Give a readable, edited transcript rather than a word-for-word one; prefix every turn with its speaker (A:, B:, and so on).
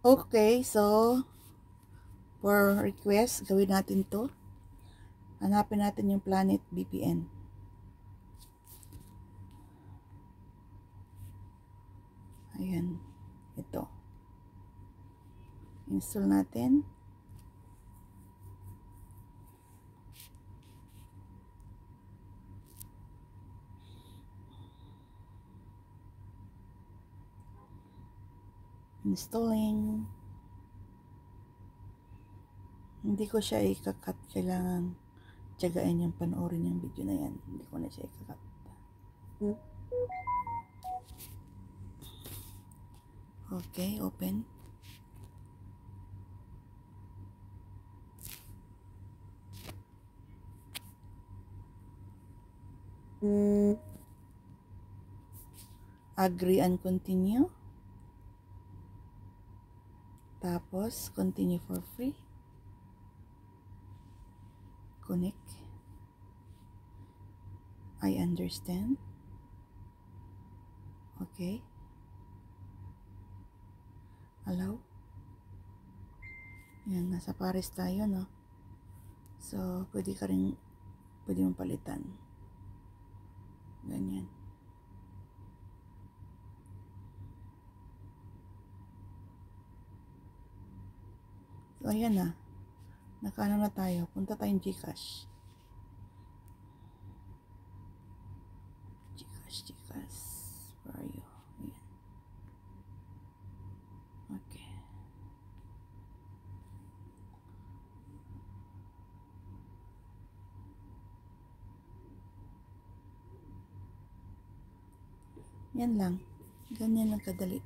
A: Okay, so for request, gawin natin to. Hanapin natin yung Planet VPN. Ayan, ito. Install natin. Installing. Hindi ko siya ikakat. Kailangan tiyagain yung panoorin yung video na yan. Hindi ko na siya ikakat. Okay, open. Agree and continue. Tapos, continue for free. Connect. I understand. Okay. Allow. Yan, nasa Paris tayo, no? So, pwede mong palitan. Ganyan. So, ayan na. Nakaano na tayo. Punta tayong Gcash. Gcash. Where are you? Ayan. Okay. Yan lang. Ganyan lang kadali.